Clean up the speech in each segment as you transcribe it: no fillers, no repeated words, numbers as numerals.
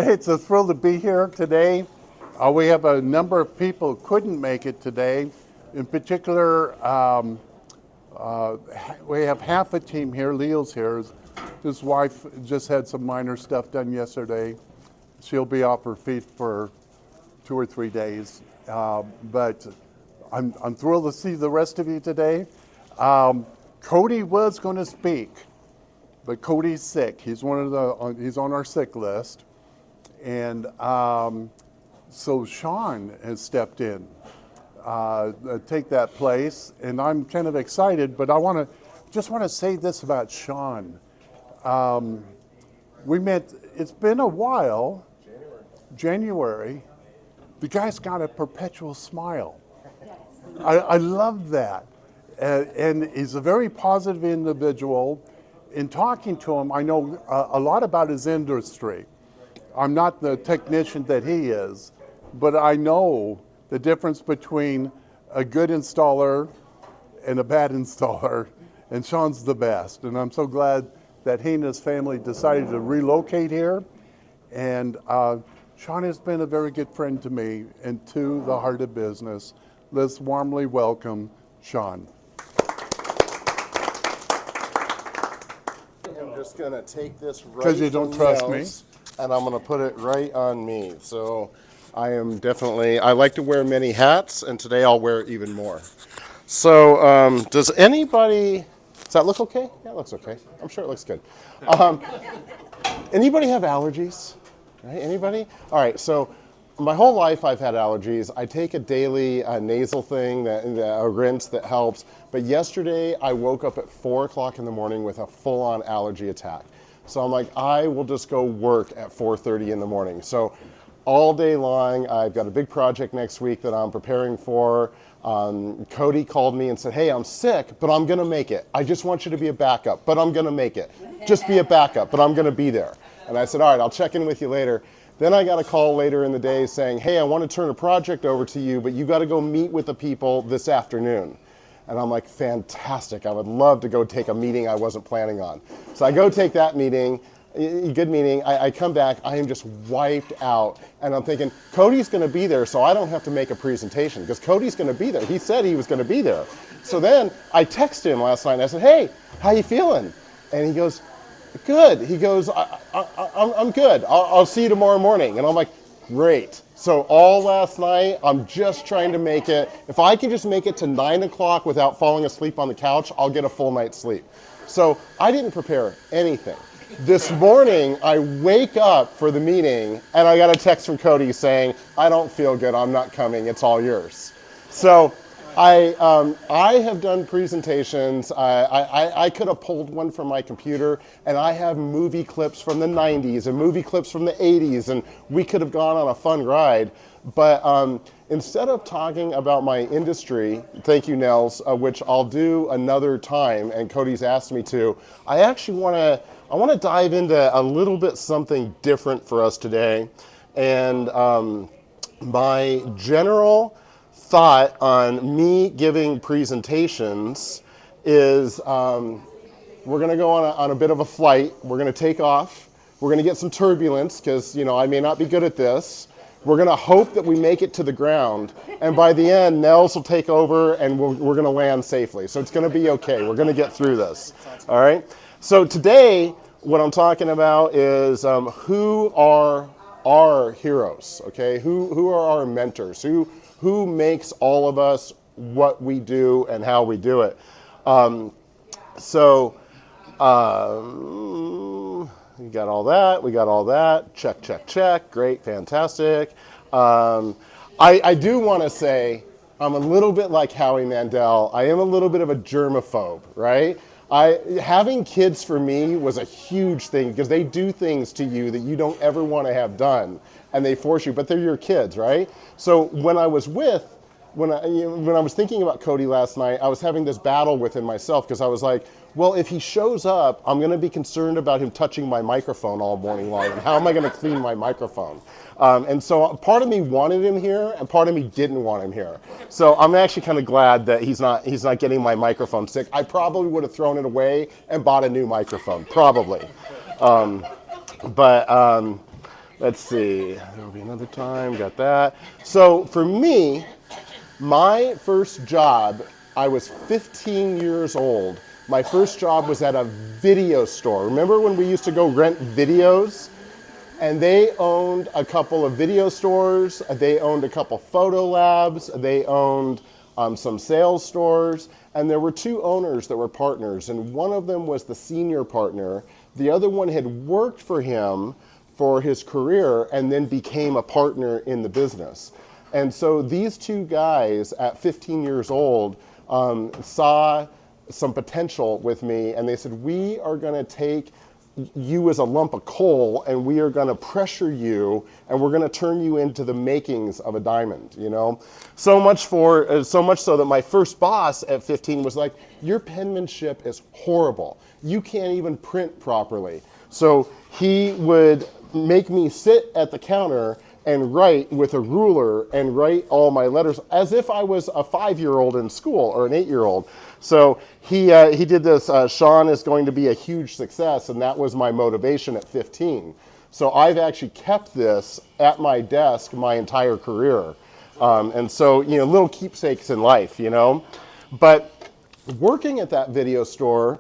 It's a thrill to be here today. We have a number of people who couldn't make it today. In particular, we have half a team here. Leo's here. His wife just had some minor stuff done yesterday. She'll be off her feet for 2 or 3 days. But I'm thrilled to see the rest of you today. Cody was going to speak, but Cody's sick. He's on our sick list. And so Sean has stepped in, take that place, and I'm kind of excited. But I just want to say this about Sean. We met. It's been a while. January. The guy's got a perpetual smile. I love that, and he's a very positive individual. In talking to him, I know a lot about his industry. I'm not the technician that he is, but I know the difference between a good installer and a bad installer, and Sean's the best. And I'm so glad that he and his family decided to relocate here. And Sean has been a very good friend to me and to the heart of business. Let's warmly welcome Sean. I'm just going to take this right because you don't trust me, and I'm going to put it right on me. So I like to wear many hats, and today I'll wear even more. So does anybody, does that look okay? Yeah, it looks okay. I'm sure it looks good. Anybody have allergies? Right? Anybody? All right, so my whole life I've had allergies. I take a daily nasal thing, a rinse that helps. But yesterday I woke up at 4 o'clock in the morning with a full-on allergy attack. So I'm like, I will just go work at 4:30 in the morning. So all day long, I've got a big project next week that I'm preparing for. Cody called me and said, hey, I'm sick, but I'm gonna make it. I just want you to be a backup, but I'm gonna make it. Just be a backup, but I'm gonna be there. And I said, all right, I'll check in with you later. Then I got a call later in the day saying, hey, I want to turn a project over to you, but you got to go meet with the people this afternoon. And I'm like, fantastic. I would love to go take a meeting I wasn't planning on. So I go take that meeting, good meeting. I come back, I am just wiped out. And I'm thinking, Cody's going to be there, so I don't have to make a presentation because Cody's going to be there. He said he was going to be there. So then I texted him last night and I said, hey, how you feeling? And he goes, good. He goes, I'm good. I'll see you tomorrow morning. And I'm like, great. So all last night, I'm just trying to make it. If I can just make it to 9 o'clock without falling asleep on the couch, I'll get a full night's sleep. So I didn't prepare anything. This morning, I wake up for the meeting, and I got a text from Cody saying, I don't feel good. I'm not coming. It's all yours. So I have done presentations. I could have pulled one from my computer, and I have movie clips from the 90s and movie clips from the 80s, and we could have gone on a fun ride. But instead of talking about my industry, thank you, Nels, which I'll do another time, and Cody's asked me to, I actually want to dive into a little bit something different for us today. And my general thought on me giving presentations is we're going to go on a bit of a flight. We're going to take off. We're going to get some turbulence because, I may not be good at this. We're going to hope that we make it to the ground. And by the end, Nels will take over and we're going to land safely. So it's going to be okay. We're going to get through this. All right. So today, what I'm talking about is who are our heroes, okay? Who are our mentors? Who makes all of us what we do and how we do it? We got all that, check, great, fantastic. I do want to say I'm a little bit like Howie Mandel. I am a little bit of a germaphobe, right? Having kids for me was a huge thing because they do things to you that you don't ever want to have done, and they force you, but they're your kids, right? So when I was thinking about Cody last night, I was having this battle within myself because I was like, well, if he shows up, I'm going to be concerned about him touching my microphone all morning long, and how am I going to clean my microphone? And so part of me wanted him here, and part of me didn't want him here. So I'm actually kind of glad that he's not getting my microphone sick. I probably would have thrown it away and bought a new microphone, probably. Let's see. There'll be another time. Got that. So for me, my first job, I was 15 years old. My first job was at a video store. Remember when we used to go rent videos? And they owned a couple of video stores. They owned a couple photo labs. They owned some sales stores. And there were two owners that were partners. And one of them was the senior partner. The other one had worked for him for his career and then became a partner in the business. And so these two guys at 15 years old saw some potential with me, and they said, we are going to take you as a lump of coal and we are going to pressure you and we're going to turn you into the makings of a diamond, you know. So much so that my first boss at 15 was like, your penmanship is horrible, you can't even print properly. So he would make me sit at the counter and write with a ruler and write all my letters as if I was a 5-year-old in school or an 8-year-old. So he did this, Sean is going to be a huge success, and that was my motivation at 15. So I've actually kept this at my desk my entire career. And so, you know, little keepsakes in life, you know. But working at that video store,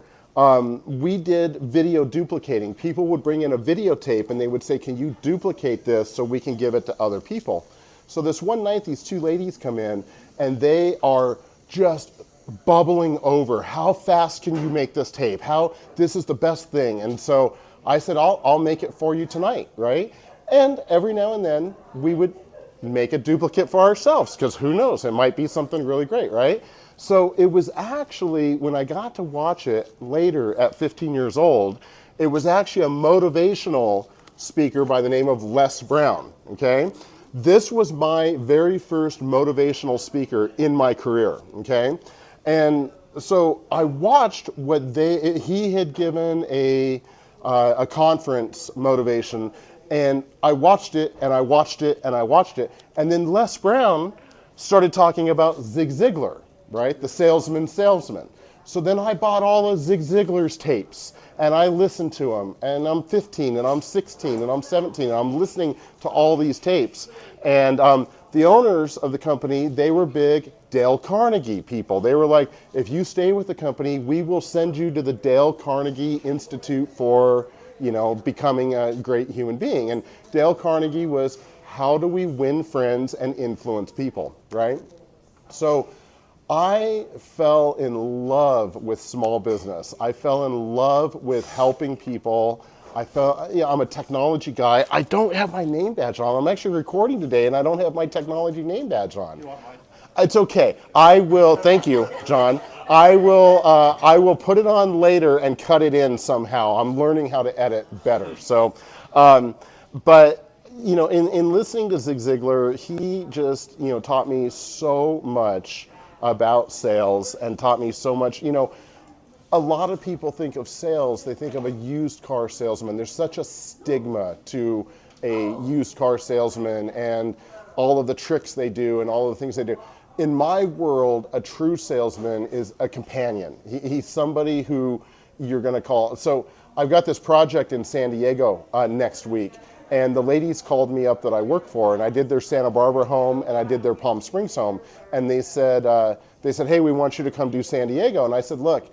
we did video duplicating. People would bring in a videotape and they would say, can you duplicate this so we can give it to other people? So this one night, these two ladies come in and they are just bubbling over. How fast can you make this tape? How this is the best thing. And so I said, I'll make it for you tonight, right? And every now and then we would make a duplicate for ourselves, because who knows, it might be something really great, right? So it was actually, when I got to watch it later at 15 years old, it was actually a motivational speaker by the name of Les Brown, okay? This was my very first motivational speaker in my career, okay? And so I watched what he had given a conference motivation, and I watched it, and I watched it, and I watched it, and then Les Brown started talking about Zig Ziglar, right? The salesman. So then I bought all of Zig Ziglar's tapes and I listened to them, and I'm 15 and I'm 16 and I'm 17 and I'm listening to all these tapes. And the owners of the company, they were big Dale Carnegie people. They were like, if you stay with the company, we will send you to the Dale Carnegie Institute for, you know, becoming a great human being. And Dale Carnegie was, how do we win friends and influence people, right? So I fell in love with small business. I fell in love with helping people. I'm a technology guy. I don't have my name badge on. I'm actually recording today and I don't have my technology name badge on. You want mine? It's okay. I will, thank you, John. I will put it on later and cut it in somehow. I'm learning how to edit better. So, but you know, in listening to Zig Ziglar, he just, you know, taught me so much about sales and taught me so much. You know, a lot of people think of sales, they think of a used car salesman. There's such a stigma to a used car salesman and all of the tricks they do and all of the things they do. In my world, a true salesman is a companion. He's somebody who you're going to call. So I've got this project in San Diego next week, and the ladies called me up that I work for, and I did their Santa Barbara home and I did their Palm Springs home, and they said, hey, we want you to come do San Diego. And I said, look,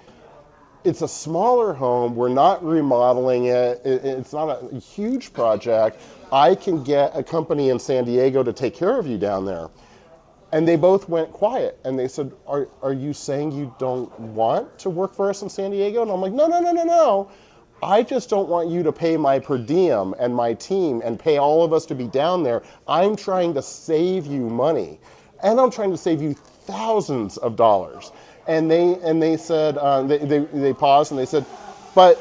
it's a smaller home. We're not remodeling it. It's not a huge project. I can get a company in San Diego to take care of you down there. And they both went quiet, and they said, are you saying you don't want to work for us in San Diego? And I'm like, no. I just don't want you to pay my per diem and my team and pay all of us to be down there. I'm trying to save you money, and I'm trying to save you thousands of dollars. And they said, they paused and they said, but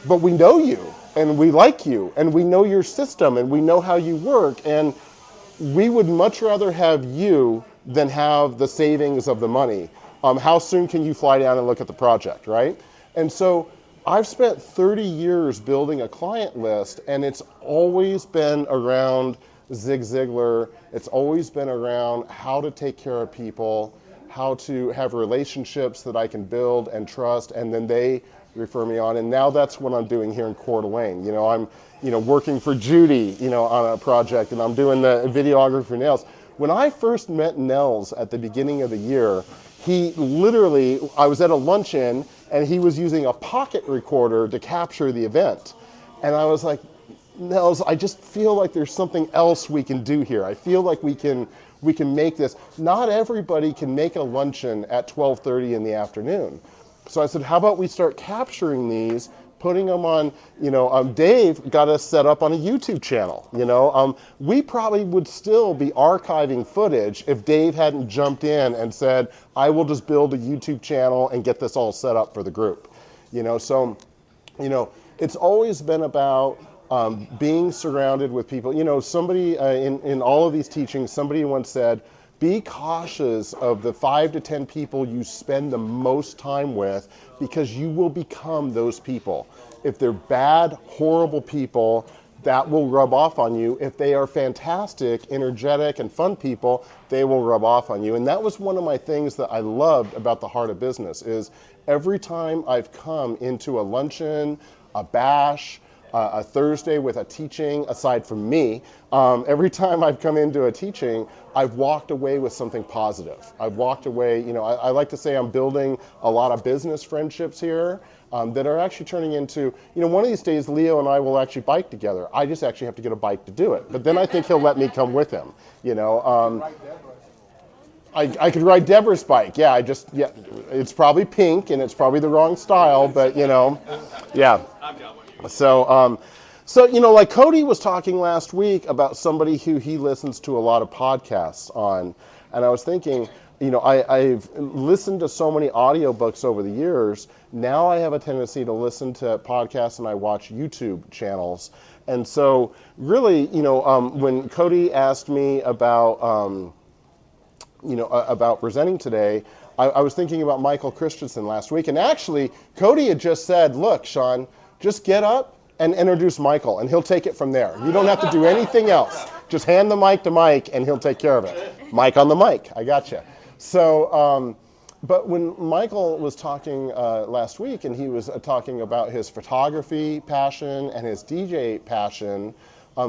we know you, and we like you, and we know your system, and we know how you work, and we would much rather have you than have the savings of the money. How soon can you fly down and look at the project, right? And so I've spent 30 years building a client list, and it's always been around Zig Ziglar. It's always been around how to take care of people, how to have relationships that I can build and trust, and then they refer me on. And now that's what I'm doing here in Coeur d'Alene. You know, I'm, you know, working for Judy, you know, on a project, and I'm doing the videography for Nels. When I first met Nels at the beginning of the year, he literally, I was at a luncheon and he was using a pocket recorder to capture the event. And I was like, Nels, I just feel like there's something else we can do here. I feel like we can make this. Not everybody can make a luncheon at 12:30 in the afternoon. So I said, how about we start capturing these, putting them on, you know, Dave got us set up on a YouTube channel, you know. We probably would still be archiving footage if Dave hadn't jumped in and said, I will just build a YouTube channel and get this all set up for the group. You know, so, you know, it's always been about being surrounded with people. You know, somebody in all of these teachings, somebody once said, be cautious of the 5 to 10 people you spend the most time with, because you will become those people. If they're bad, horrible people, that will rub off on you. If they are fantastic, energetic, and fun people, they will rub off on you. And that was one of my things that I loved about the Heart of Business, is every time I've come into a luncheon, a bash, a Thursday with a teaching, aside from me, every time I've come into a teaching, I've walked away with something positive. I've walked away, you know, I like to say I'm building a lot of business friendships here that are actually turning into, you know, one of these days Leo and I will actually bike together. I just actually have to get a bike to do it. But then I think he'll let me come with him, you know. I could ride Deborah's bike. Yeah, yeah, it's probably pink and it's probably the wrong style, but you know, yeah. So, you know, like Cody was talking last week about somebody who he listens to a lot of podcasts on, and I was thinking, you know, I've listened to so many audiobooks over the years. Now I have a tendency to listen to podcasts and I watch YouTube channels. And so really, you know, when Cody asked me about, you know, about presenting today, I was thinking about Michael Christensen last week. And actually, Cody had just said, look, Sean, just get up and introduce Michael, and he'll take it from there. You don't have to do anything else. Just hand the mic to Mike, and he'll take care of it. Mike on the mic, I gotcha. So, but when Michael was talking last week, and he was talking about his photography passion and his DJ passion,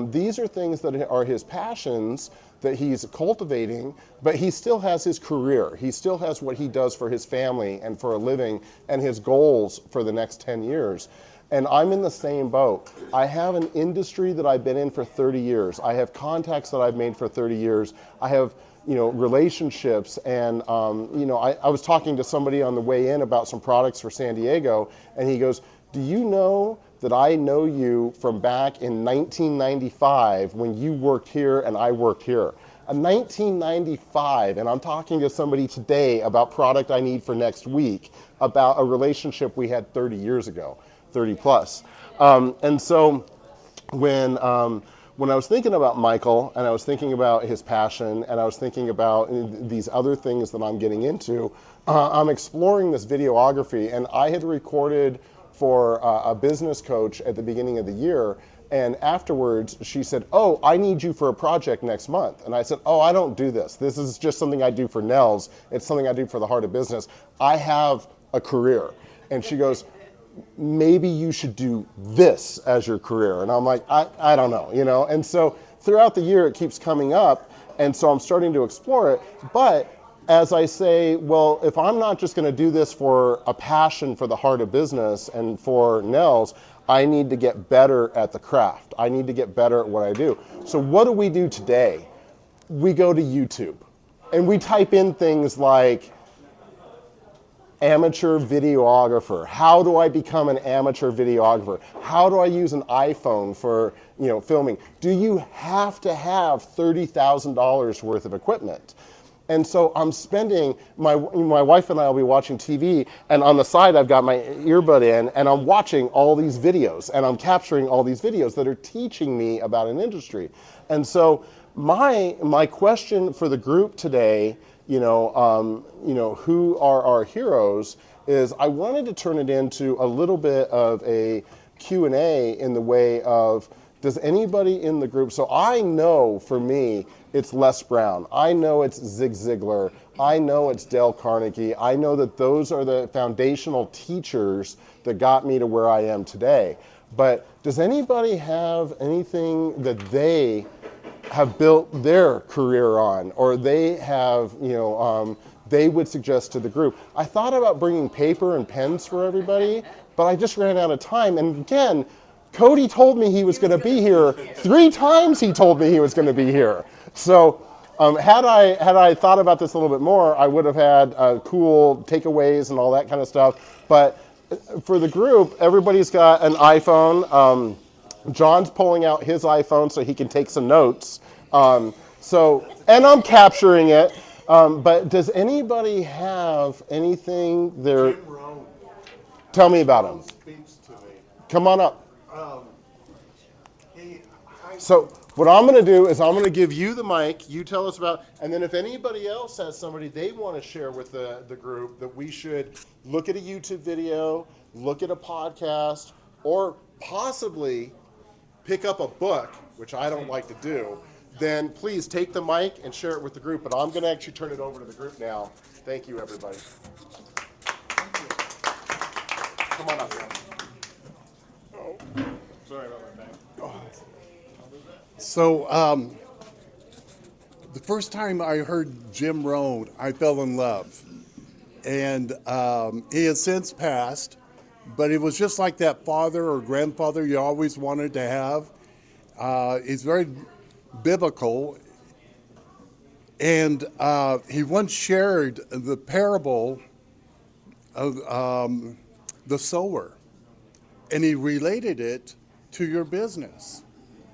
these are things that are his passions that he's cultivating, but he still has his career. He still has what he does for his family and for a living and his goals for the next 10 years. And I'm in the same boat. I have an industry that I've been in for 30 years. I have contacts that I've made for 30 years. I have, you know, relationships. And, you know, I was talking to somebody on the way in about some products for San Diego, and he goes, do you know that I know you from back in 1995 when you worked here and I worked here? 1995, and I'm talking to somebody today about product I need for next week, about a relationship we had 30 years ago. 30 plus. And so when I was thinking about Michael, and I was thinking about his passion, and I was thinking about these other things that I'm getting into, I'm exploring this videography. And I had recorded for a business coach at the beginning of the year, and afterwards she said, oh, I need you for a project next month. And I said, oh, I don't do this. This is just something I do for Nels. It's something I do for the Heart of Business. I have a career. And she goes, maybe you should do this as your career. And I'm like, I don't know, you know? And so throughout the year, it keeps coming up. And so I'm starting to explore it. But as I say, well, if I'm not just going to do this for a passion for the Heart of Business and for Nels, I need to get better at the craft. I need to get better at what I do. So what do we do today? We go to YouTube and we type in things like amateur videographer. How do I become an amateur videographer? How do I use an iPhone for, you know, filming? Do you have to have $30,000 worth of equipment? And so I'm spending, my wife and I will be watching TV, and on the side I've got my earbud in, and I'm watching all these videos, and I'm capturing all these videos that are teaching me about an industry. And so my question for the group today, you know, who are our heroes, is I wanted to turn it into a little bit of a Q&A in the way of, does anybody in the group, so I know for me, it's Les Brown. I know it's Zig Ziglar. I know it's Dale Carnegie. I know that those are the foundational teachers that got me to where I am today. But does anybody have anything that they have built their career on, or they have, they would suggest to the group? I thought about bringing paper and pens for everybody, but I just ran out of time. And again, Cody told me he was going to be here 3 times. He told me he was going to be here. So had I thought about this a little bit more, I would have had cool takeaways and all that kind of stuff. But for the group, everybody's got an iPhone. John's pulling out his iPhone so he can take some notes. And I'm capturing it. But does anybody have anything there? Jim Rohn. Tell me about him. Speaks to me. Come on up. He So what I'm going to do is I'm going to give you the mic. You tell us about, and then if anybody else has somebody they want to share with the group that we should look at a YouTube video, look at a podcast, or possibly pick up a book, which I don't like to do, then please take the mic and share it with the group. But I'm going to actually turn it over to the group now. Thank you, everybody. Come on up. Sorry about my back. So the first time I heard Jim Rohn, I fell in love. And he has since passed, but it was just like that father or grandfather you always wanted to have. He's very biblical. And he once shared the parable of the sower. And he related it to your business.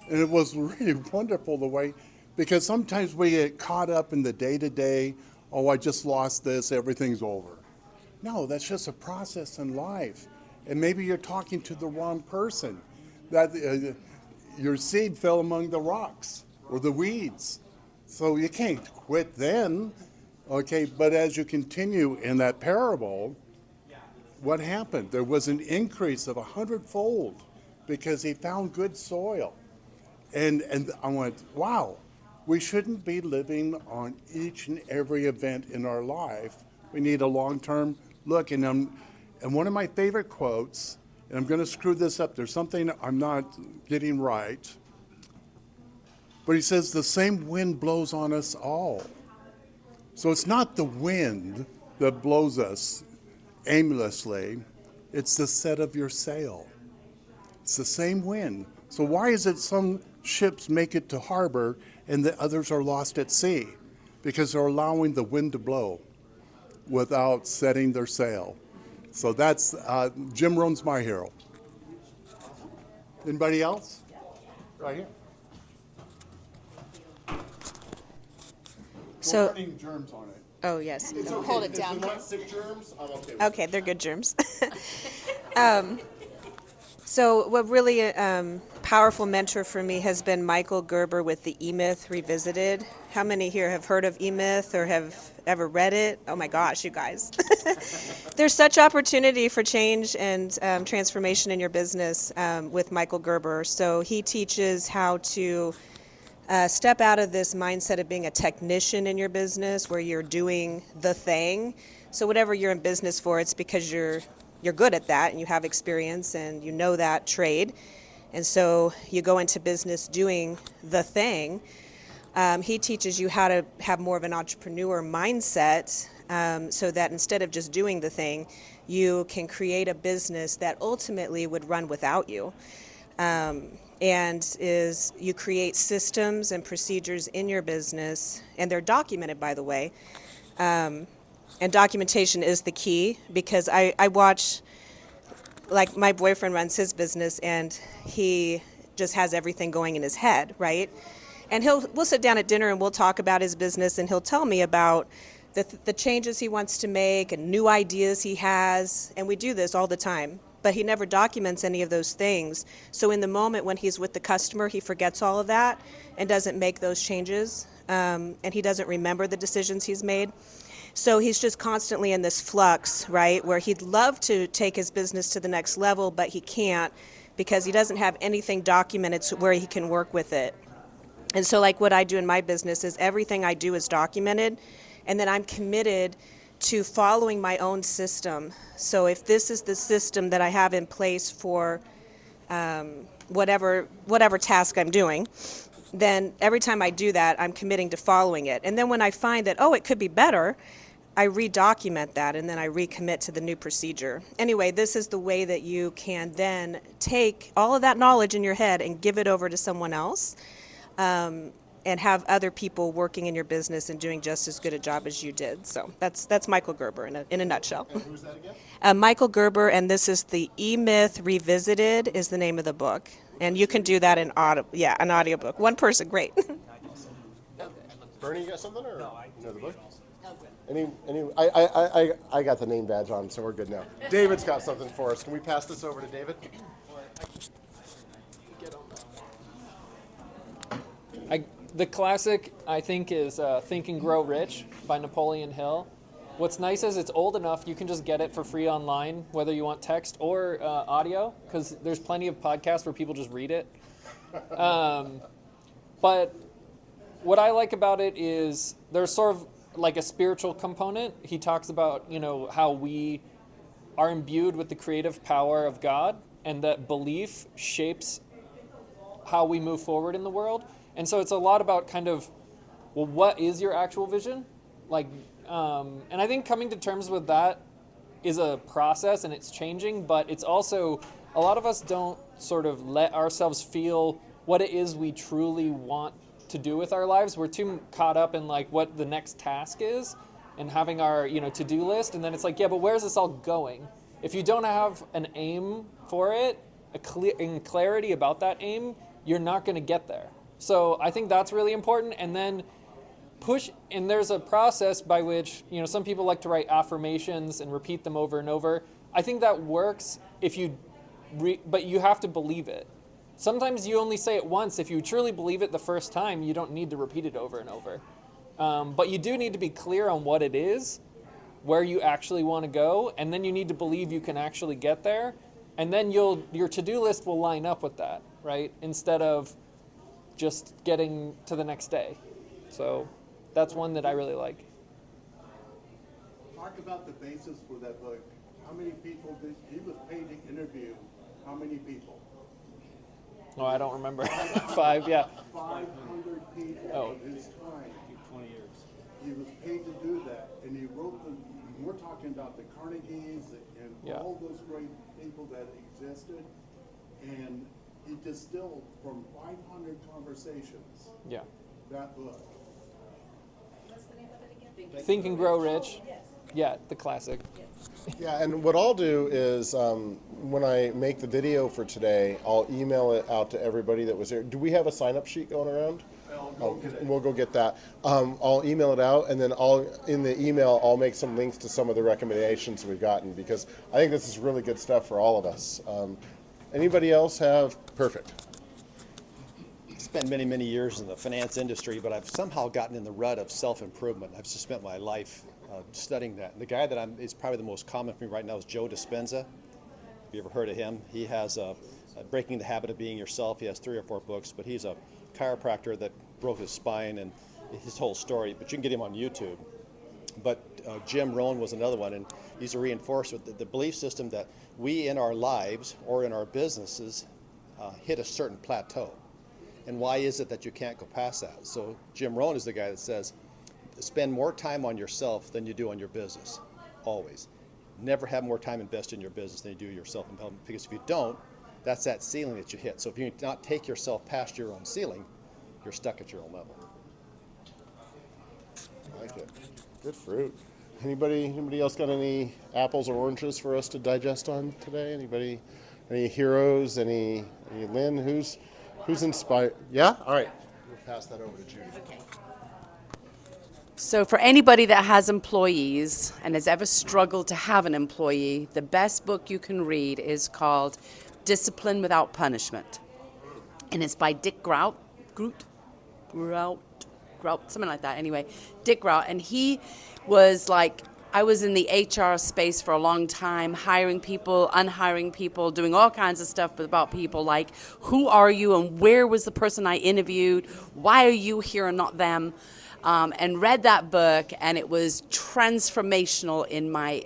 And it was really wonderful the way, because sometimes we get caught up in the day-to-day, oh, I just lost this, everything's over. No, that's just a process in life. And maybe you're talking to the wrong person. That your seed fell among the rocks or the weeds. So you can't quit then, okay? But as you continue in that parable, what happened? There was an increase of 100-fold because he found good soil. And I went, wow, we shouldn't be living on each and every event in our life. We need a long-term look. And one of my favorite quotes, and I'm going to screw this up, there's something I'm not getting right, but he says, the same wind blows on us all. So it's not the wind that blows us aimlessly, it's the set of your sail. It's the same wind. So why is it some ships make it to harbor and the others are lost at sea? Because they're allowing the wind to blow without setting their sail. So that's, Jim Rohn's my hero. Anybody else? Right here. So- No running germs on it. Oh, yes. It's No. okay. Hold it If down. you want sick germs, I'm okay with Okay, they're good germs. So what really powerful mentor for me has been Michael Gerber with the E-Myth Revisited. How many here have heard of E-Myth or have ever read it? Oh my gosh, you guys. There's such opportunity for change and transformation in your business with Michael Gerber. So he teaches how to step out of this mindset of being a technician in your business where you're doing the thing. So whatever you're in business for, it's because you're good at that and you have experience and you know that trade. And so you go into business doing the thing. He teaches you how to have more of an entrepreneur mindset so that instead of just doing the thing, you can create a business that ultimately would run without you. And you create systems and procedures in your business, and they're documented, by the way. And documentation is the key, because I watch, like my boyfriend runs his business and he just has everything going in his head, right? And we'll sit down at dinner and we'll talk about his business and he'll tell me about the changes he wants to make and new ideas he has. And we do this all the time, but he never documents any of those things. So in the moment when he's with the customer, he forgets all of that and doesn't make those changes. And he doesn't remember the decisions he's made. So he's just constantly in this flux, right, where he'd love to take his business to the next level, but he can't because he doesn't have anything documented where he can work with it. And so like what I do in my business is everything I do is documented, And then I'm committed to following my own system. So if this is the system that I have in place for whatever task I'm doing, then every time I do that, I'm committing to following it. And then when I find that, oh, it could be better, I redocument that and then I recommit to the new procedure. Anyway, this is the way that you can then take all of that knowledge in your head and give it over to someone else, and have other people working in your business and doing just as good a job as you did. So that's Michael Gerber in a nutshell. And who's that again? Michael Gerber, and this is the E-Myth Revisited is the name of the book. And you can do that in an audiobook. One person, great. Bernie, you got something, or no? You know the book. I got the name badge on, so we're good now. David's got something for us. Can we pass this over to David? The classic, I think, is Think and Grow Rich by Napoleon Hill. What's nice is it's old enough you can just get it for free online, whether you want text or audio, because there's plenty of podcasts where people just read it. But what I like about it is there's sort of like a spiritual component. He talks about, how we are imbued with the creative power of God, and that belief shapes how we move forward in the world. And so it's a lot about kind of, well, what is your actual vision? And I think coming to terms with that is a process, and it's changing, but it's also, a lot of us don't sort of let ourselves feel what it is we truly want to do with our lives. We're too caught up in what the next task is and having our, to-do list. And then it's yeah, but where's this all going? If you don't have an aim for it, and clarity about that aim, you're not going to get there. So I think that's really important. And then and there's a process by which, some people like to write affirmations and repeat them over and over. I think that works but you have to believe it. Sometimes you only say it once. If you truly believe it the first time, you don't need to repeat it over and over. But you do need to be clear on what it is, where you actually want to go, and then you need to believe you can actually get there. And then your to-do list will line up with that, right? Instead of just getting to the next day. So that's one that I really like. Talk about the basis for that book. How many people he was paid to interview? How many people? Oh, I don't remember. 5, yeah. 500 people of his time. 20 years. He was paid to do that, and he wrote we're talking about the Carnegies and all those great people that existed, and he distilled from 500 conversations. Yeah. That book. What's the name of it again? Think and Grow Rich. Yeah, the classic. Yeah, and what I'll do is when I make the video for today, I'll email it out to everybody that was there. Do we have a sign-up sheet going around? We'll go get that. I'll email it out, and then in the email, I'll make some links to some of the recommendations we've gotten, because I think this is really good stuff for all of us. Anybody else have? Perfect. Spent many, many years in the finance industry, but I've somehow gotten in the rut of self-improvement. I've just spent my life studying that. And the guy that is probably the most common for me right now is Joe Dispenza. Have you ever heard of him? He has Breaking the Habit of Being Yourself. He has 3 or 4 books, but he's a chiropractor that broke his spine and his whole story. But you can get him on YouTube. But Jim Rohn was another one, and he's a reinforcer with the belief system that we in our lives or in our businesses hit a certain plateau. And why is it that you can't go past that? So Jim Rohn is the guy that says, spend more time on yourself than you do on your business, always. Never have more time invested in your business than you do yourself, because if you don't, that's that ceiling that you hit. So if you not take yourself past your own ceiling, you're stuck at your own level. I like it. Good fruit. Anybody else got any apples or oranges for us to digest on today? Anybody? Any heroes? Any Lynn? Who's inspired? Yeah? All right. We'll pass that over to Judy. Okay. So for anybody that has employees and has ever struggled to have an employee, the best book you can read is called Discipline Without Punishment. And it's by Dick Grote, something like that. Anyway, Dick Grote. And he was I was in the HR space for a long time, hiring people, unhiring people, doing all kinds of stuff about people, like who are you and where was the person I interviewed? Why are you here and not them? and read that book, and it was transformational in my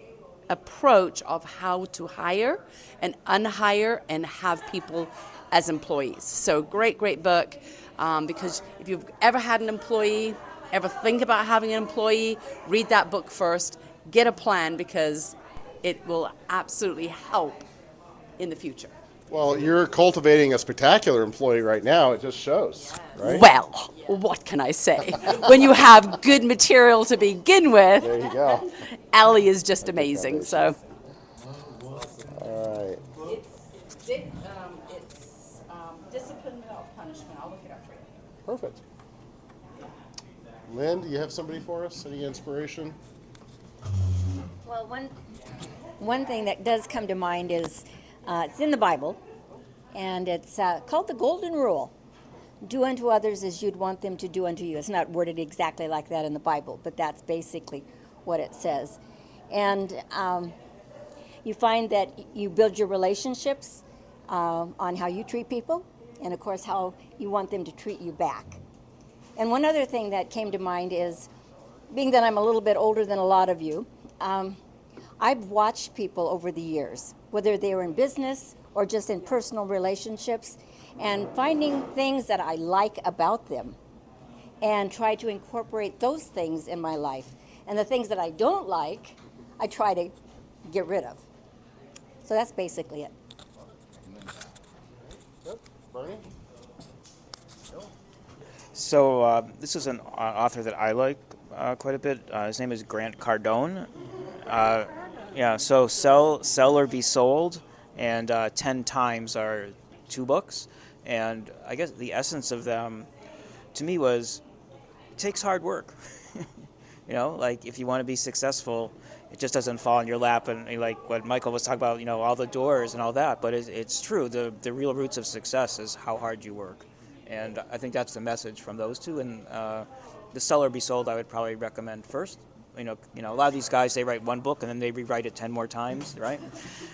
approach of how to hire and unhire and have people as employees. So great book, because if you've ever had an employee, ever think about having an employee, read that book first, get a plan, because it will absolutely help in the future. Well, you're cultivating a spectacular employee right now. It just shows, right? Well, what can I say? When you have good material to begin with, There you go. Ellie is just amazing. So All right. it's discipline without punishment. I'll look it up for you. Perfect. Lynn, do you have somebody for us? Any inspiration? Well, one thing that does come to mind is it's in the Bible, and it's called the Golden Rule. Do unto others as you'd want them to do unto you. It's not worded exactly like that in the Bible, but that's basically what it says. And you find that you build your relationships on how you treat people, and of course how you want them to treat you back. And one other thing that came to mind is, being that I'm a little bit older than a lot of you, I've watched people over the years, whether they were in business or just in personal relationships, and finding things that I like about them and try to incorporate those things in my life. And the things that I don't like, I try to get rid of. So that's basically it. Yep. Bernie? So this is an author that I like quite a bit. His name is Cardone. So Sell or Be Sold, and 10 Times are 2 books. And I guess the essence of them, to me, was it takes hard work. Like if you want to be successful, it just doesn't fall in your lap. And like what Michael was talking about, all the doors and all that. But it's true. The real roots of success is how hard you work. And I think that's the message from those two. And the Sell or Be Sold, I would probably recommend first. A lot of these guys, they write one book and then they rewrite it 10 more times, right?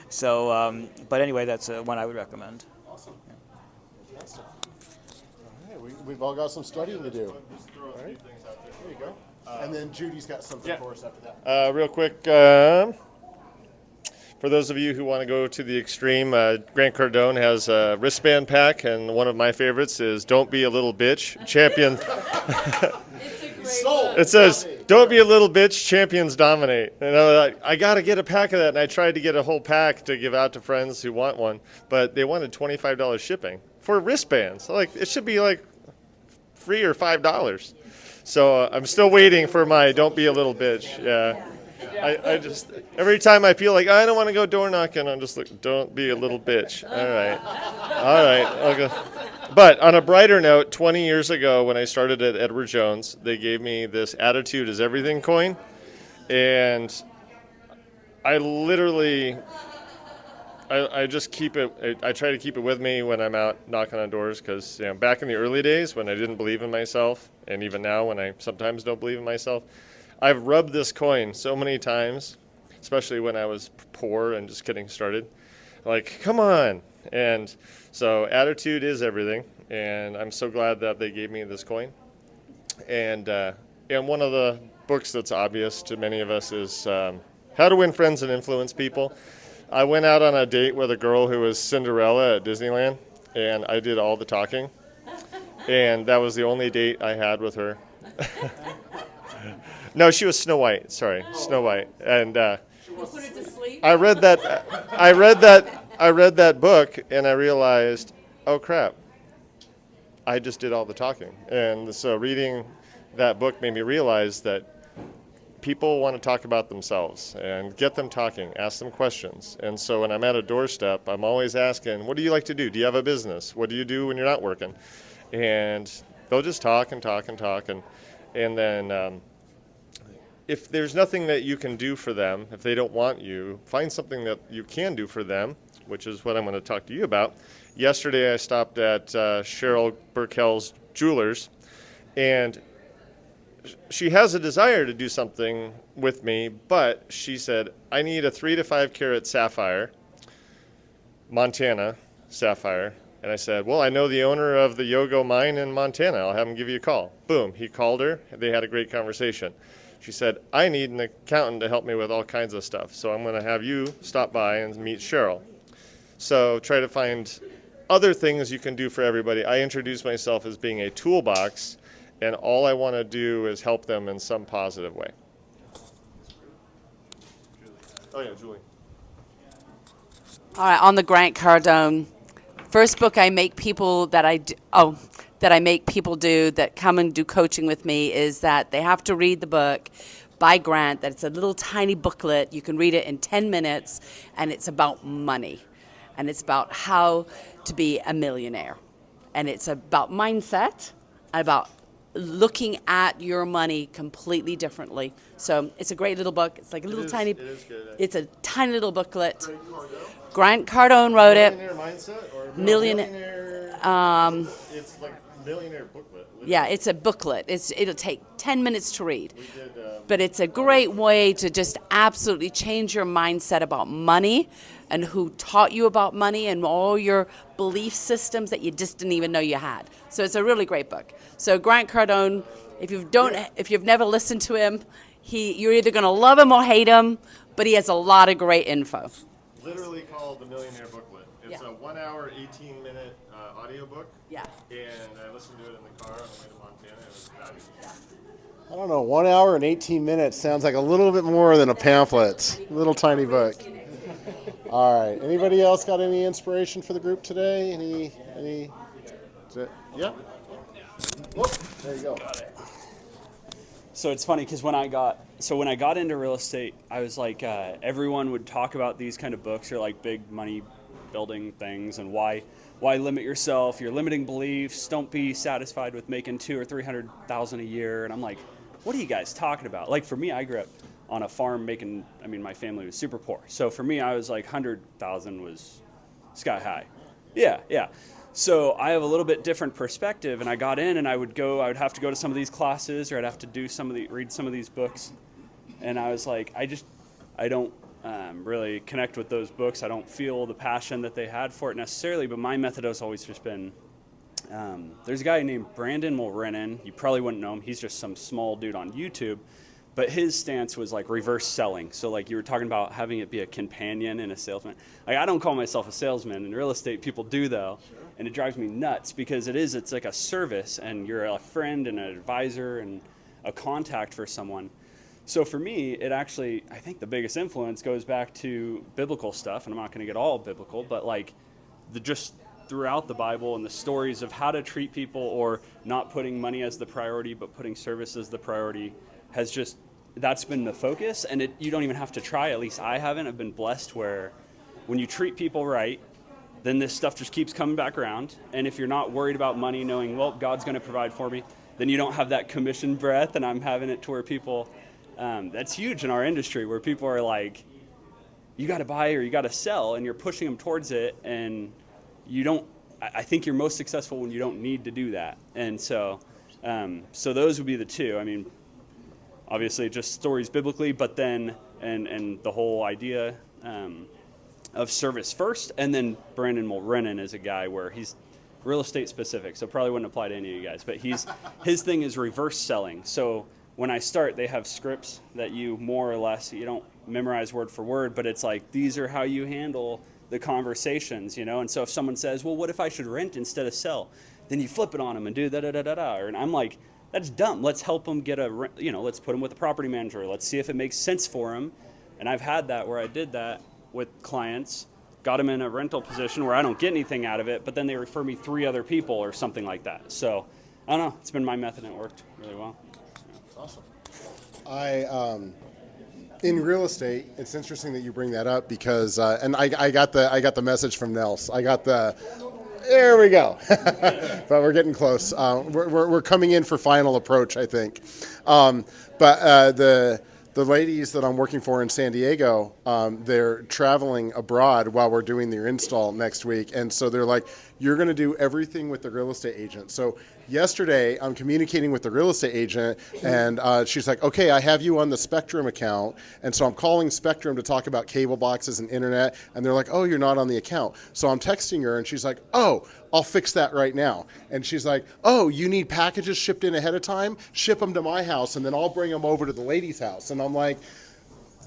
So, but anyway, that's one I would recommend. Awesome. Fantastic. All right, we've all got some studying to do. All right. There you go. And then Judy's got something for us after that. Real quick, for those of you who want to go to the extreme, Grant Cardone has a wristband pack, and one of my favorites is "Don't Be a Little Bitch, Champion." It says, "Don't be a little bitch, champions dominate." And I got to get a pack of that, and I tried to get a whole pack to give out to friends who want one, but they wanted $25 shipping for wristbands. It should be free or $5. So I'm still waiting for my "Don't Be a Little Bitch." Yeah. I just, every time I feel like I don't want to go door knocking, I'm just like, "Don't be a little bitch." All right. I'll go. But on a brighter note, 20 years ago when I started at Edward Jones, they gave me this "Attitude is Everything" coin. And I literally, I just keep it, I try to keep it with me when I'm out knocking on doors, because back in the early days when I didn't believe in myself, and even now when I sometimes don't believe in myself, I've rubbed this coin so many times, especially when I was poor and just getting started. Come on. And so attitude is everything, and I'm so glad that they gave me this coin. And one of the books that's obvious to many of us is How to Win Friends and Influence People. I went out on a date with a girl who was Cinderella at Disneyland, and I did all the talking. And that was the only date I had with her. No, she was Snow White. Sorry, Snow White. And Put it to sleep. I read that book, and I realized, oh crap, I just did all the talking. And so reading that book made me realize that people want to talk about themselves, and get them talking, ask them questions. And so when I'm at a doorstep, I'm always asking, what do you like to do? Do you have a business? What do you do when you're not working? And they'll just talk and talk and talk. And then if there's nothing that you can do for them, if they don't want you, find something that you can do for them, which is what I'm going to talk to you about. Yesterday I stopped at Cheryl Burkell's Jewelers, and she has a desire to do something with me, but she said, I need a 3 to 5 carat sapphire, Montana sapphire, And I said, well, I know the owner of the Yogo mine in Montana. I'll have him give you a call. Boom. He called her. They had a great conversation. She said, I need an accountant to help me with all kinds of stuff. So I'm going to have you stop by and meet Cheryl. So try to find other things you can do for everybody. I introduce myself as being a toolbox, and all I want to do is help them in some positive way. Oh, yeah, Julie. All right, on the Grant Cardone, first book I make people that I make people do that come and do coaching with me is that they have to read the book by Grant. That it's a little tiny booklet. You can read it in 10 minutes, and it's about money, and it's about how to be a millionaire, and it's about mindset, about looking at your money completely differently. So it's a great little book. It's like a little tiny. It is good. It's a tiny little booklet. Grant Cardone wrote it. Millionaire mindset or Millionaire. It's like millionaire booklet. Yeah, it's a booklet. It'll take 10 minutes to read. But it's a great way to just absolutely change your mindset about money and who taught you about money and all your belief systems that you just didn't even know you had. So it's a really great book. So Grant Cardone, if you've never listened to him, you're either going to love him or hate him, but he has a lot of great info. Literally called the Millionaire Booklet. It's Yeah. a 1 hour, 18-minute audiobook. Yeah. And I listened to it in the car on the way to Montana. It was fabulous. I don't know, 1 hour and 18 minutes sounds like a little bit more than a pamphlet. Little tiny book. All right. Anybody else got any inspiration for the group today? Any? Is it? Yeah. Whoop, there you go. So it's funny because when I got into real estate, I was like, everyone would talk about these kind of books or like big money building things and why limit yourself? You're limiting beliefs. Don't be satisfied with making $200,000 or $300,000 a year. And I'm like, what are you guys talking about? Like for me, I grew up on a farm my family was super poor. So for me, I was like 100,000 was sky high. Yeah. So I have a little bit different perspective, and I got in and I would have to go to some of these classes, or I'd have to read some of these books. And I was like, I don't really connect with those books. I don't feel the passion that they had for it necessarily, but my method has always just been, there's a guy named Brandon Mulrenin. You probably wouldn't know him. He's just some small dude on YouTube. But his stance was like reverse selling. So like you were talking about having it be a companion and a salesman. Like I don't call myself a salesman. In real estate, people do though. And it drives me nuts because it's like a service and you're a friend and an advisor and a contact for someone. So for me, it actually, I think the biggest influence goes back to biblical stuff. And I'm not going to get all biblical, but like just throughout the Bible and the stories of how to treat people or not putting money as the priority, but putting service as the priority that's been the focus, and you don't even have to try. At least I haven't. I've been blessed where when you treat people right, then this stuff just keeps coming back around. And if you're not worried about money, knowing, well, God's going to provide for me, then you don't have that commission breath. And I'm having it to where people, that's huge in our industry, where people are like, you got to buy or you got to sell, and you're pushing them towards it. And I think you're most successful when you don't need to do that. And so those would be the two. I mean, obviously just stories biblically, but then and the whole idea of service first, and then Brandon Mulrenin is a guy where he's real estate specific, so probably wouldn't apply to any of you guys, but his thing is reverse selling. So when I start, they have scripts that you more or less, you don't memorize word for word, but it's like these are how you handle the conversations, and so if someone says, well, what if I should rent instead of sell, then you flip it on them and do da-da-da-da-da, and I'm like, that's dumb. Let's help them get let's put them with a property manager. Let's see if it makes sense for them. And I've had that where I did that with clients, got them in a rental position where I don't get anything out of it, but then they refer me 3 other people or something like that. So I don't know. It's been my method and it worked really well. That's awesome. In real estate, it's interesting that you bring that up because, and I got the message from Nels. There we go. But we're getting close. We're coming in for final approach, I think. But the ladies that I'm working for in San Diego, they're traveling abroad while we're doing their install next week. And so they're like, you're going to do everything with the real estate agent. So yesterday I'm communicating with the real estate agent, and she's like, okay, I have you on the Spectrum account. And so I'm calling Spectrum to talk about cable boxes and internet. And they're like, oh, you're not on the account. So I'm texting her, and she's like, oh, I'll fix that right now. And she's like, oh, you need packages shipped in ahead of time? Ship them to my house, and then I'll bring them over to the lady's house. And I'm like,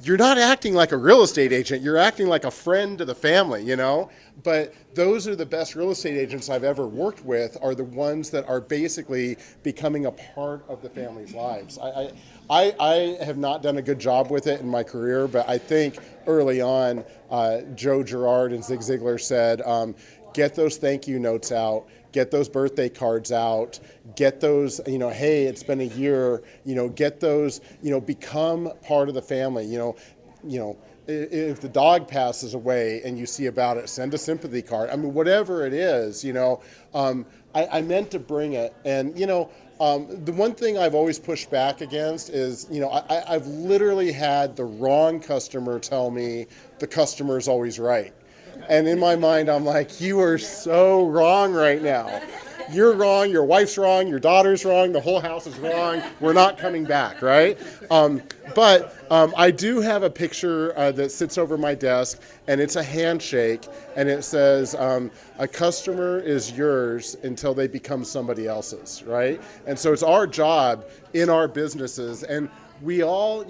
you're not acting like a real estate agent. You're acting like a friend to the family, you know? But those are the best real estate agents I've ever worked with, are the ones that are basically becoming a part of the family's lives. I have not done a good job with it in my career, but I think early on, Joe Girard and Zig Ziglar said, get those thank you notes out, get those birthday cards out, get those, hey, it's been a year, get those, become part of the family, if the dog passes away and you see about it, send a sympathy card. I mean, whatever it is, I meant to bring it. And, the one thing I've always pushed back against is, I've literally had the wrong customer tell me the customer's always right. And in my mind, I'm like, you are so wrong right now. You're wrong, your wife's wrong, your daughter's wrong, the whole house is wrong, we're not coming back, right? But I do have a picture that sits over my desk, and it's a handshake, and it says, a customer is yours until they become somebody else's, right? And so it's our job in our businesses, and we all,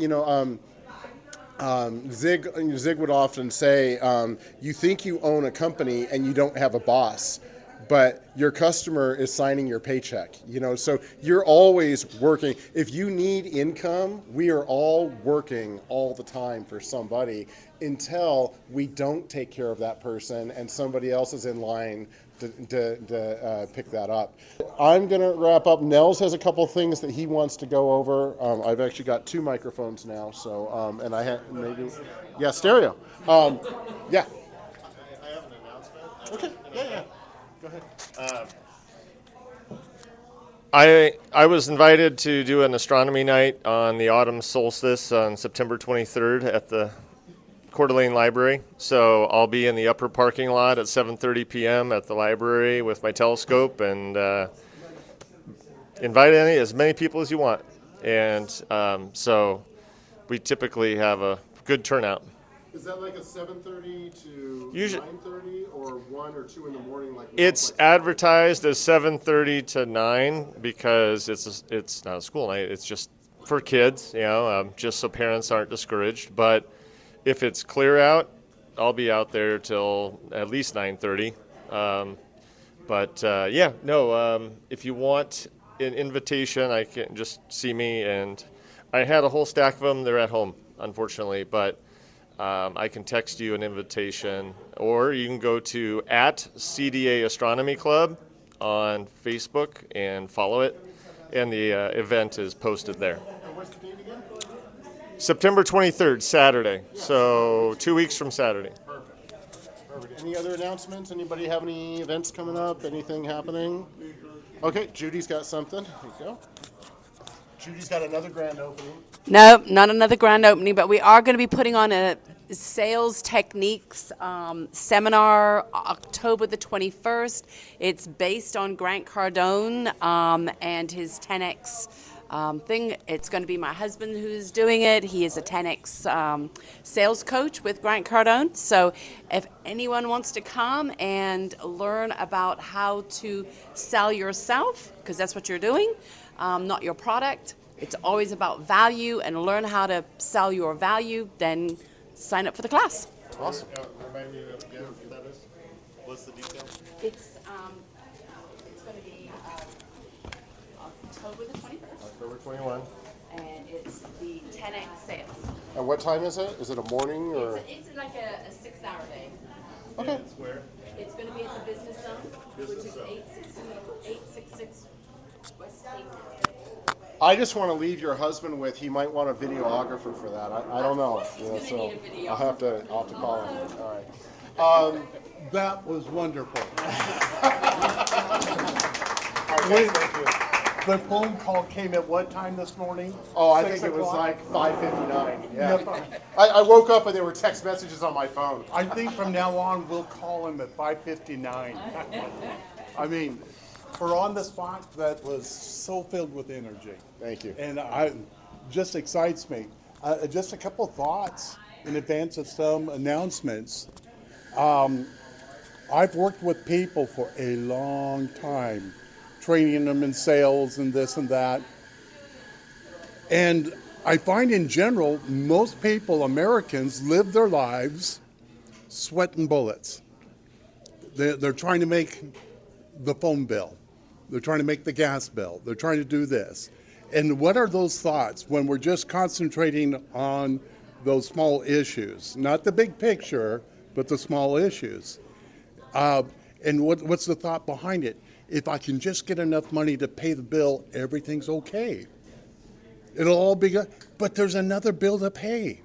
Zig would often say, you think you own a company and you don't have a boss, but your customer is signing your paycheck, so you're always working. If you need income, we are all working all the time for somebody until we don't take care of that person and somebody else is in line to pick that up. I'm going to wrap up. Nels has a couple things that he wants to go over. I've actually got 2 microphones now, so and I have stereo. Yeah. I have an announcement. Okay. Yeah. Go ahead. I was invited to do an astronomy night on the autumn solstice on September 23rd at the Coeur d'Alene Library. So I'll be in the upper parking lot at 7:30 p.m. at the library with my telescope, and invite as many people as you want. And so we typically have a good turnout. Is that like a 7:30 to Usually, 9:30 or 1 or 2 in the morning? It's advertised as 7:30 to 9 because it's not a school night. It's just for kids, just so parents aren't discouraged. But if it's clear out, I'll be out there till at least 9:30. If you want an invitation, I can just see me. And I had a whole stack of them. They're at home, unfortunately, but I can text you an invitation, or you can go to @CDA Astronomy Club on Facebook and follow it, and the event is posted there. What's the date again? September 23rd, Saturday. So 2 weeks from Saturday. Perfect. Any other announcements? Anybody have any events coming up? Anything happening? Okay, Judy's got something. There you go. Judy's got another grand opening. No, not another grand opening, but we are going to be putting on a sales techniques seminar October the 21st. It's based on Grant Cardone and his 10X thing. It's going to be my husband who's doing it. He is a 10X sales coach with Grant Cardone. So if anyone wants to come and learn about how to sell yourself, because that's what you're doing, not your product. It's always about value, and learn how to sell your value, then sign up for the class. Awesome. Remind me again what that is. What's the detail? It's going to be October the 21st, October 21. and it's the 10X sales. And what time is it? Is it a morning or? It's like a 6-hour day. Okay. Where? It's going to be at the Business Zone, which is 866 West 8th. I just want to leave your husband with, he might want a videographer for that. I don't know. So need a videographer. I'll have to call him. All right. That was wonderful. Thank you. The phone call came at what time this morning? Oh, I 6 think it was o'clock? like 5:59. Yeah. Yep. I woke up and there were text messages on my phone. I think from now on, we'll call him at 5:59. I mean, for on the spot, that was so filled with energy. Thank you. And just excites me. Just a couple thoughts in advance of some announcements. I've worked with people for a long time, training them in sales and this and that. And I find in general, most people, Americans, live their lives sweating bullets. They're trying to make the phone bill. They're trying to make the gas bill. They're trying to do this. And what are those thoughts when we're just concentrating on those small issues? Not the big picture, but the small issues. And what's the thought behind it? If I can just get enough money to pay the bill, everything's okay. It'll all be good. But there's another bill to pay.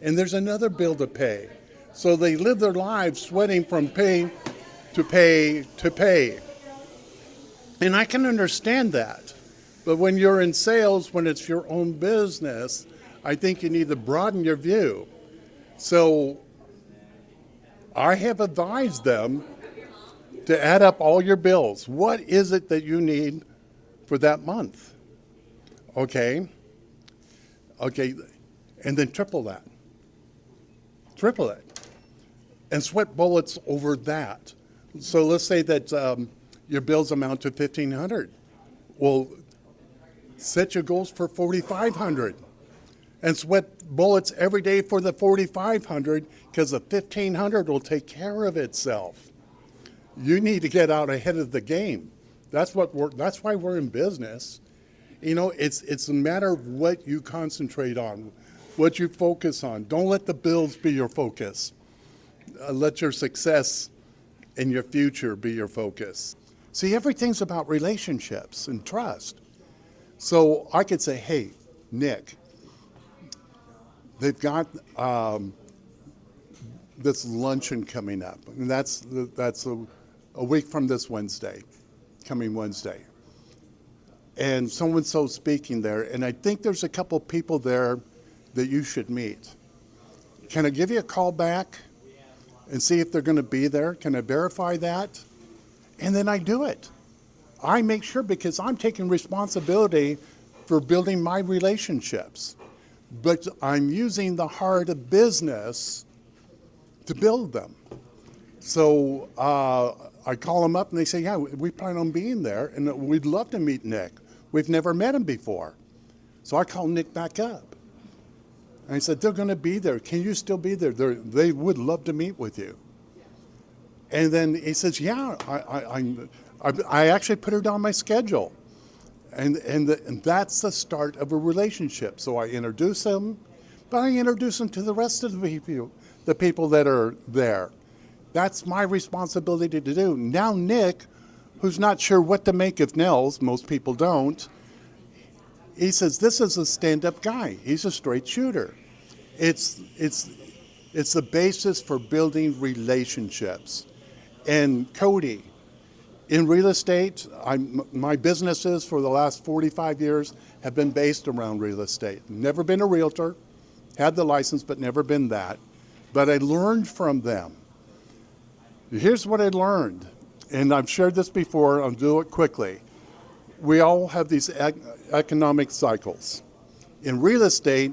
And there's another bill to pay. So they live their lives sweating from pay to pay to pay. And I can understand that. But when you're in sales, when it's your own business, I think you need to broaden your view. So I have advised them to add up all your bills. What is it that you need for that month? Okay, and then triple that. Triple it. And sweat bullets over that. So let's say that your bills amount to $1,500. Well, set your goals for $4,500 and sweat bullets every day for the $4,500 because the $1,500 will take care of itself. You need to get out ahead of the game. That's why we're in business. You know, it's a matter of what you concentrate on, what you focus on. Don't let the bills be your focus. Let your success and your future be your focus. See, everything's about relationships and trust. So I could say, hey, Nick, they've got this luncheon coming up, and that's a week from this Wednesday, coming Wednesday. And so-and-so speaking there, and I think there's a couple people there that you should meet. Can I give you a call back and see if they're going to be there? Can I verify that? And then I do it. I make sure because I'm taking responsibility for building my relationships. But I'm using the heart of business to build them. So I call them up and they say, yeah, we plan on being there and we'd love to meet Nick. We've never met him before. So I call Nick back up. And I said, they're going to be there. Can you still be there? They would love to meet with you. And then he says, yeah, I actually put it on my schedule. And that's the start of a relationship. So I introduce them, but I introduce them to the rest of the people that are there. That's my responsibility to do. Now Nick, who's not sure what to make of Nels, most people don't, he says, this is a stand-up guy. He's a straight shooter. It's the basis for building relationships. And Cody, in real estate, my businesses for the last 45 years have been based around real estate. Never been a realtor, had the license, but never been that. But I learned from them. Here's what I learned, and I've shared this before, I'll do it quickly. We all have these economic cycles. In real estate,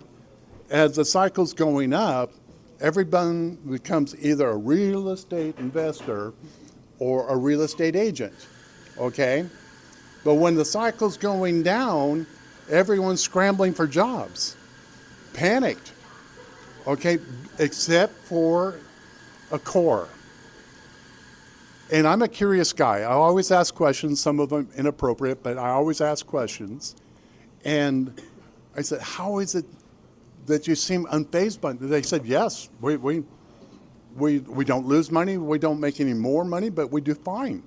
as the cycle's going up, everyone becomes either a real estate investor or a real estate agent, okay? But when the cycle's going down, everyone's scrambling for jobs, panicked, okay, except for a Coeur. And I'm a curious guy. I always ask questions, some of them inappropriate, but I always ask questions. And I said, how is it that you seem unfazed by it? They said, yes, we don't lose money, we don't make any more money, but we do fine.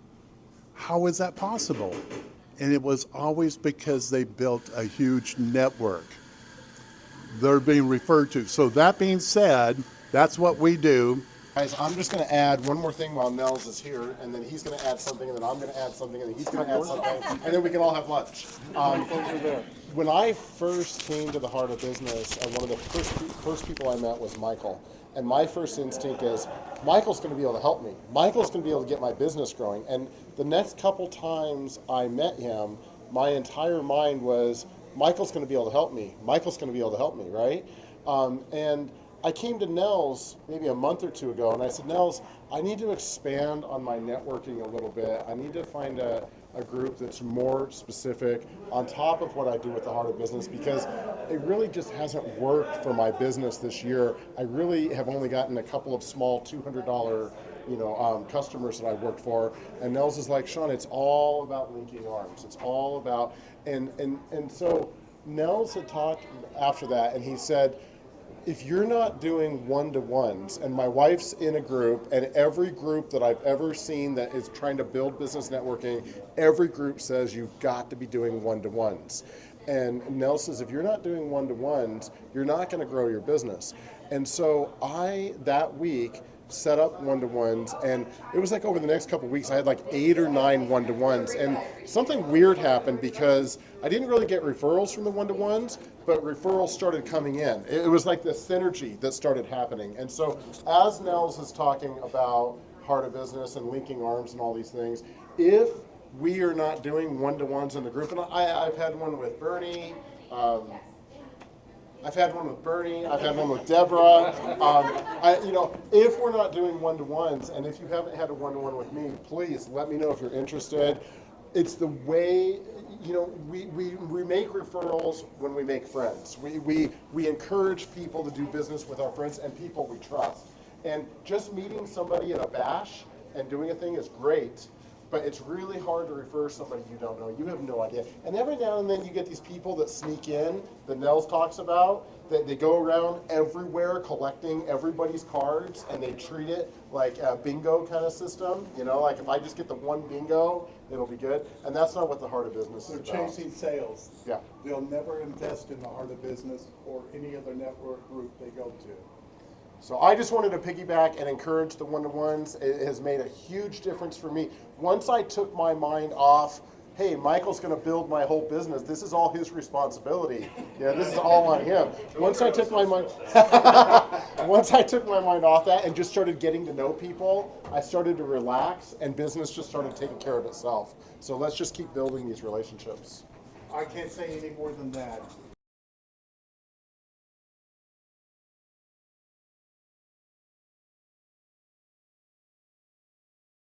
How is that possible? And it was always because they built a huge network. They're being referred to. So that being said, that's what we do. Guys, I'm just going to add one more thing while Nels is here, and then he's going to add something, and then I'm going to add something, and then he's going to add something, and then we can all have lunch. When I first came to the Heart of Business, one of the first people I met was Michael. And my first instinct is, Michael's going to be able to help me. Michael's going to be able to get my business growing. And the next couple times I met him, my entire mind was, Michael's going to be able to help me. Michael's going to be able to help me, right? And I came to Nels maybe a month or two ago, and I said, Nels, I need to expand on my networking a little bit. I need to find a group that's more specific on top of what I do with the Heart of Business, because it really just hasn't worked for my business this year. I really have only gotten a couple of small $200 customers that I worked for, and Nels is like, Sean, it's all about linking arms. It's all about, and so Nels had talked after that, and he said, if you're not doing one-to-ones, and my wife's in a group, and every group that I've ever seen that is trying to build business networking, every group says you've got to be doing one-to-ones. And Nell says, if you're not doing one-to-ones, you're not going to grow your business. And so that week, set up one-to-ones, and it was like over the next couple of weeks I had like 8 or 9 one-to-ones, and something weird happened because I didn't really get referrals from the one-to-ones, but referrals started coming in. It was like this synergy that started happening. And so as Nels is talking about Heart of Business and linking arms and all these things, if we are not doing one-to-ones in the group, and I've had one with Bernie, I've had one with Deborah. If we're not doing one-to-ones, and if you haven't had a one-to-one with me, please let me know if you're interested. It's the way, we make referrals when we make friends. We encourage people to do business with our friends and people we trust. And just meeting somebody at a bash and doing a thing is great, but it's really hard to refer somebody you don't know. You have no idea. And every now and then you get these people that sneak in, that Nels talks about, that they go around everywhere collecting everybody's cards, and they treat it like a bingo kind of system. Like if I just get the one bingo, it'll be good. And that's not what the Heart of Business is about. They're chasing sales. Yeah. They'll never invest in the Heart of Business or any other network group they go to. So I just wanted to piggyback and encourage the one-to-ones. It has made a huge difference for me. Once I took my mind off, hey, Michael's going to build my whole business. This is all his responsibility. This is all on him. Once I took my mind off that and just started getting to know people, I started to relax, and business just started taking care of itself. So let's just keep building these relationships. I can't say any more than that.